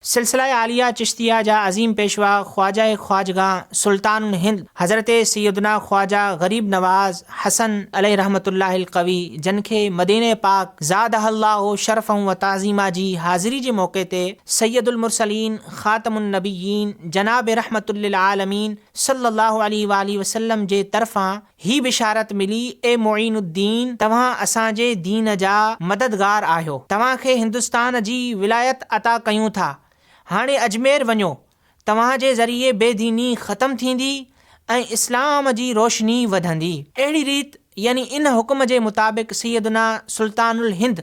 सिलसिला आलिया चिश्तिया जा अज़ीम पेशवा ख्वाजा ख्वाजगां सुल्तानुल हिंद हज़रत सैयदना ख्वाजा गरीब नवाज़ हसन अलैहि रहमतुल्लाहिल क़वी जन खे मदीने पाक ज़ादहल्लाहु शरफ़न व ताज़ीमा जी हाज़िरी जे मौक़े ते सैयदुल मुरसलीन ख़ातमुन नबिय्यीन जनाब रहमतुल लिल आलमीन सल्लल्लाहु अलैहि वसल्लम जे तरफ़ां ही बिशारत मिली, ए मुईनुद्दीन, तव्हां असांजे दीन जा मददगार आहियो। तव्हांखे हिंदुस्तान जी विलायत अता कयूं था। हाणे अजमेर वञो, तव्हांजे ज़रिए बेदीनी ख़तमु थींदी ऐं इस्लाम जी रोशनी वधंदी। अहिड़ी रीत यानी इन हुक्म जे मुताबिक़ सैयदना सुल्तानुल हिंद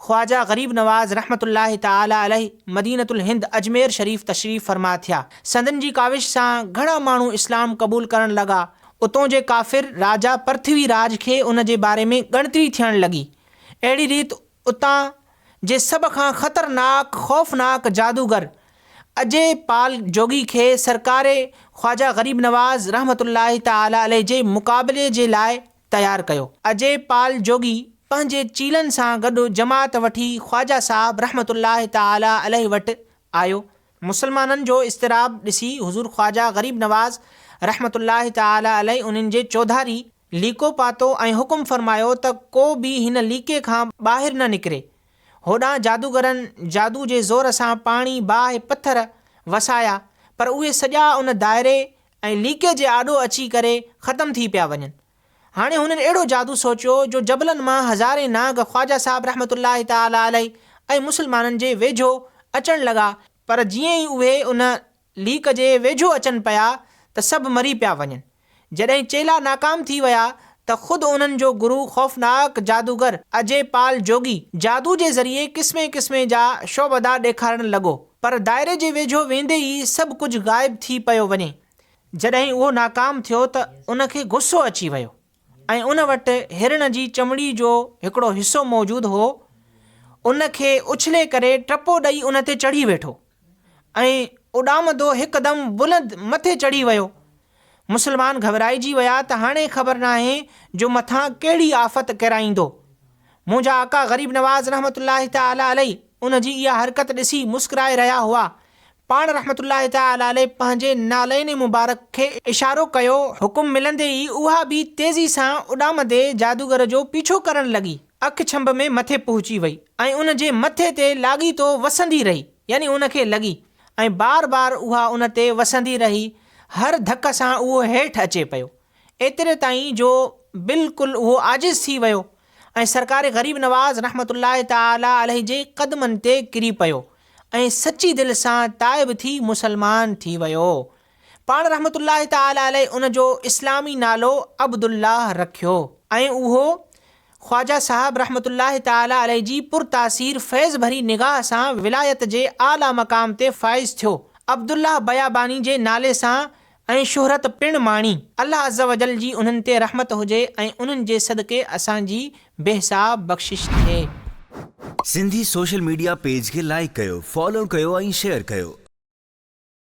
ख्वाजा गरीब नवाज़ रहमतुल्लाहि ताला अलैहि मदीनतुल हिंद अजमेर शरीफ तशरीफ़ फरमा थिया। संदन जी काविश सां घणा माण्हू इस्लाम क़बूल करण लॻा। उतों जे काफ़िर राजा पृथ्वीराज खे उन जे बारे में ॻणतरी थियण लॻी। अहिड़ी रीत उतां जे सभ खां ख़तरनाक ख़ौफ़नाक जादूगर अजय पाल जोगी खे सरकारे ख्वाजा गरीब नवाज़ रहमतुल्लाहि ताला अलैहि जे मुक़ाबले जे लाइ तयारु कयो। अजय पाल जोगी पंहिंजे चीलनि सां गॾु जमात वठी ख्वाजा साहब रहमतुल्लाहि ताला अलैहि वटि आयो। मुसलमाननि जो इस्तराब ॾिसी हुज़ूर ख्वाजा गरीब नवाज़ रहमतुल्लाहि ताला अलैहि उन्हनि जे चौधारी लीको पातो ऐं हुकुम फरमायो त को बि हिन लीके खां ॿाहिरि न निकिरे। होॾां जादूगरनि जादू जे ज़ोर सां पाणी बाहि पथर वसाया, पर उहे सॼा उन दायरे ऐं लीके जे आॾो अची करे ख़तमु थी पिया वञनि। हाणे हुननि अहिड़ो जादू सोचियो जो जबलनि मां हज़ारे नाग ख्वाजा साहब रहमतुल्लाहि ताला अलैहि ऐं मुसलमाननि जे वेझो अचण लॻा, पर जीअं ई उहे उन लीक जे वेझो अचनि पिया त सभु मरी पिया वञनि। जॾहिं चेला नाकाम थी विया त ख़ुदि उन्हनि जो गुरु ख़ौफ़नाक जादूगर अजय पाल जोगी जादू जे ज़रिए क़िस्मे क़िस्मे जा शोबदा ॾेखारण लॻो, पर दायरे जे वेझो वेंदे ई सभु कुझु ग़ाइब थी पियो वञे। जॾहिं उहो नाकाम थियो त उनखे गुस्सो अची वियो ऐं उन वटि हिरण जी चमड़ी जो हिकिड़ो हिसो मौजूदु हो। उनखे उछले करे टपो ॾेई उन ते चढ़ी वेठो ऐं उॾामंदो हिकदमि बुलंद मथे चढ़ी वियो। मुसलमान घबराइजी विया त हाणे ख़बर नाहे जो मथां कहिड़ी आफ़त किराईंदो। मुंहिंजा आका गरीब नवाज़ रहमतुल्लाहि ताला अलैहि उन जी इहा हरकत ॾिसी मुस्कुराए रहिया हुआ। पाण रहमतुल्लाहि ताला अलैहि पंहिंजे नालैन मुबारक खे इशारो कयो। हुकुम मिलंदे ई उहा बि तेज़ी सां उॾामंदे जादूगर जो पीछो करण लॻी। अखि छंभ में मथे पहुची वई ऐं उन जे मथे ते लाॻीतो वसंदी रही, यानी उनखे लॻी ऐं बार बार उहा उन ते वसंदी रही। हर धक सां उहो हेठि अचे पियो, एतिरे ताईं जो बिल्कुलु उहो आजिज़ थी वियो ऐं सरकार गरीब नवाज़ रहमतुल्लाहि ताला अलैहि जे क़दमनि ते किरी पियो ऐं सची दिलि सां ताइब थी मुसलमान थी वियो। पाण रहमतुल्लाहि ताला अलैहि उन जो इस्लामी नालो अब्दुल्लाह रखियो ऐं उहो ख्वाजा साहब रहमतुल्लाहि ताला अलैहि जी पुरतासीर फैज़ भरी निगाह सां विलायत जे आला मक़ाम ते फ़ाइज़ थियो। अब्दुल्लाह बयाबानी जे नाले सां ऐं शोहरत पिण माणी। अल्लाह अज़्ज़ व जल जी उन्हनि ते रहमत हुजे ऐं उन्हनि जे सदके असांजी बेहिसाब बख़्शिश थिए। सिंधी सोशल मीडिया पेज खे लाइक कयो, फॉलो कयो ऐं शेयर कयो।